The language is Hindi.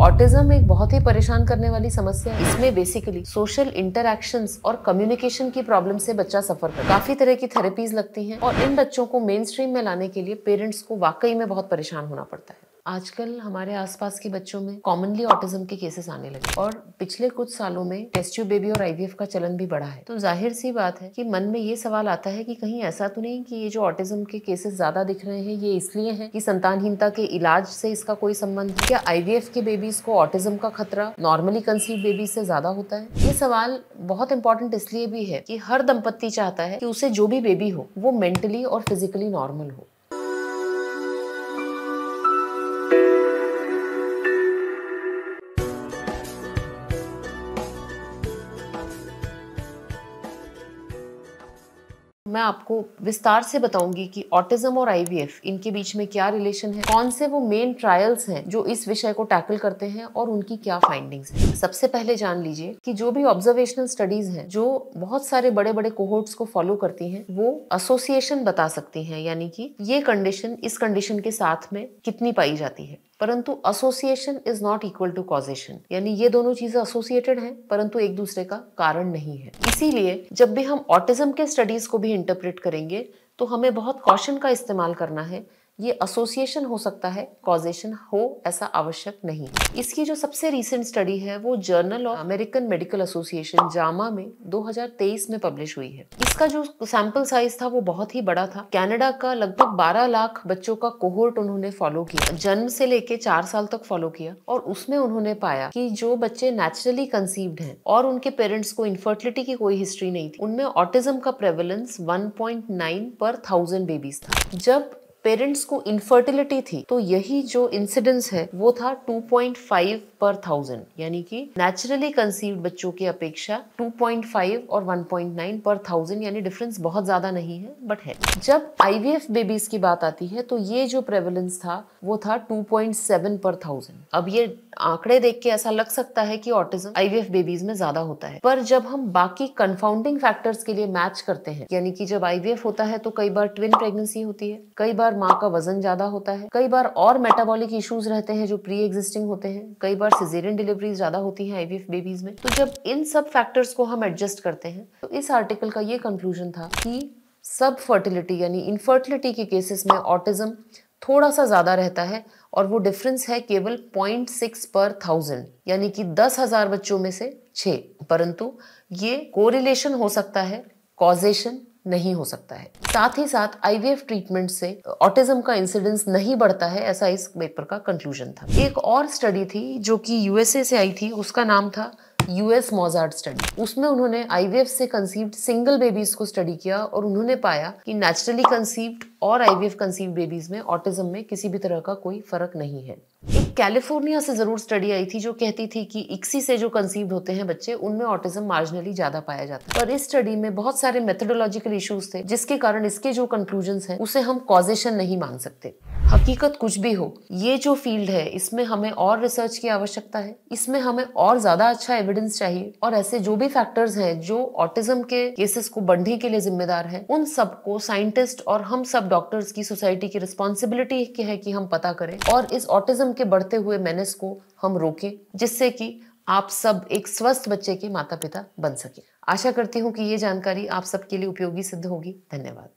ऑटिज्म एक बहुत ही परेशान करने वाली समस्या है। इसमें बेसिकली सोशल इंटरैक्शंस और कम्युनिकेशन की प्रॉब्लम से बच्चा सफर करता है। काफी तरह की थेरेपीज लगती हैं और इन बच्चों को मेन स्ट्रीम में लाने के लिए पेरेंट्स को वाकई में बहुत परेशान होना पड़ता है। आजकल हमारे आसपास के बच्चों में कॉमनली ऑटिज्म के केसेस आने लगे और पिछले कुछ सालों में टेस्ट ट्यूब बेबी और आईवीएफ का चलन भी बढ़ा है। तो जाहिर सी बात है कि मन में ये सवाल आता है कि कहीं ऐसा तो नहीं कि ये जो ऑटिज्म के केसेस ज्यादा दिख रहे हैं ये इसलिए हैं कि संतानहीनता के इलाज से इसका कोई संबंध है? क्या आईवीएफ के बेबीज को ऑटिज्म का खतरा नॉर्मली कंसीव बेबी से ज्यादा होता है? ये सवाल बहुत इंपॉर्टेंट इसलिए भी है कि हर दंपत्ति चाहता है कि उसे जो भी बेबी हो वो मेंटली और फिजिकली नॉर्मल हो। मैं आपको विस्तार से बताऊंगी कि ऑटिज्म और आईवीएफ इनके बीच में क्या रिलेशन है, कौन से वो मेन ट्रायल्स हैं जो इस विषय को टैकल करते हैं और उनकी क्या फाइंडिंग्स हैं। सबसे पहले जान लीजिए कि जो भी ऑब्जर्वेशनल स्टडीज हैं जो बहुत सारे बड़े बड़े कोहोर्ट्स को फॉलो करती हैं वो एसोसिएशन बता सकती हैं, यानी कि ये कंडीशन इस कंडीशन के साथ में कितनी पाई जाती है। परंतु association is not equal to causation, यानी ये दोनों चीजें एसोसिएटेड हैं परंतु एक दूसरे का कारण नहीं है। इसीलिए जब भी हम ऑटिज्म के स्टडीज को भी इंटरप्रेट करेंगे तो हमें बहुत कॉशन का इस्तेमाल करना है। ये एसोसिएशन हो सकता है, कॉजेशन हो ऐसा आवश्यक नहीं। इसकी जो सबसे रीसेंट स्टडी है वो journal of American medical association Jama में 2023 में पब्लिश हुई है। इसका जो सैंपल साइज था वो बहुत ही बड़ा था। कनाडा का लगभग 12 लाख बच्चों का कोहोर्ट उन्होंने फॉलो किया, जन्म से लेके 4 साल तक फॉलो किया और उसमें उन्होंने पाया कि जो बच्चे नेचुरली कंसीव्ड हैं और उनके पेरेंट्स को इनफर्टिलिटी की कोई हिस्ट्री नहीं थी, उनमें ऑटिज्म का प्रेवलेंस 1.9 पर 1000 बेबीज था। जब पेरेंट्स को इनफर्टिलिटी थी तो यही जो इंसिडेंस है वो था 2.5 पर 1000, यानी कि नेचुरली कंसीव्ड बच्चों की अपेक्षा 2.5 और 1.9 पर 1000, यानी डिफरेंस बहुत ज्यादा नहीं है बट है। जब आईवीएफ बेबीज की बात आती है तो ये जो प्रेवलेंस था वो था 2.7 पर 1000। अब ये आंकड़े देख के ऐसा लग सकता है कि ऑटिज्म आईवीएफ बेबीज में ज्यादा होता है, पर जब हम बाकी कंफाउंडिंग फैक्टर्स के लिए मैच करते हैं, यानी कि जब आईवीएफ होता है तो कई बार ट्विन प्रेगनेंसी होती है, कई बार माँ का वजन ज्यादा होता है, कई बार और मेटाबॉलिक इश्यूज रहते हैं जो प्री एग्जिस्टिंग होते हैं, कई बार सिजेरियन डिलीवरीज ज्यादा होती हैं आईवीएफ बेबीज में। तो जब इन सब फैक्टर्स को हम एडजस्ट करते हैं तो इस आर्टिकल का ये कंक्लूजन था कि सब फर्टिलिटी यानी इनफर्टिलिटी के केसेस में ऑटिज्म थोड़ा सा ज्यादा रहता है और वो डिफरेंस है केवल 0.6 पर 1000, यानी कि 10,000 बच्चों में से 6। परंतु ये कोरिलेशन हो सकता है, कॉजेशन नहीं हो सकता है। साथ ही साथ आईवीएफ ट्रीटमेंट से ऑटिज्म का इंसिडेंस नहीं बढ़ता है, ऐसा इस पेपर का कंक्लूजन था। एक और स्टडी थी जो कि यूएसए से आई थी, उसका नाम था यूएस मोजार्ट स्टडी। उसमें उन्होंने आईवीएफ से कंसीव्ड सिंगल बेबीज को स्टडी किया और उन्होंने पाया कि नेचुरली कंसीव्ड और आईवीएफ कंसीव्ड बेबीज में ऑटिज्म में किसी भी तरह का कोई फर्क नहीं है। एक कैलिफोर्निया से जरूर स्टडी आई थी जो कहती थी कि इक्सी से जो कंसीव्ड होते हैं बच्चे उनमें ऑटिज्म मार्जिनली ज्यादा पाया जाता है, पर इस स्टडी में बहुत सारे मेथोडोलॉजिकल इश्यूज थे जिसके कारण इसके जो कंक्लूजन्स हैं उसे हम कॉजेशन नहीं मान सकते। हकीकत कुछ भी हो, ये जो फील्ड है इसमें हमें और रिसर्च की आवश्यकता है, इसमें हमें और ज्यादा अच्छा एविडेंस चाहिए और ऐसे जो भी फैक्टर्स हैं जो ऑटिज्म के केसेस को बढ़ने के लिए जिम्मेदार हैं उन सबको साइंटिस्ट और हम सब डॉक्टर्स की सोसाइटी की रिस्पॉन्सिबिलिटी है कि हम पता करें और इस ऑटिज्म के बढ़ते हुए मेनेस को हम रोकें, जिससे कि आप सब एक स्वस्थ बच्चे के माता पिता बन सके। आशा करती हूँ कि ये जानकारी आप सबके लिए उपयोगी सिद्ध होगी। धन्यवाद।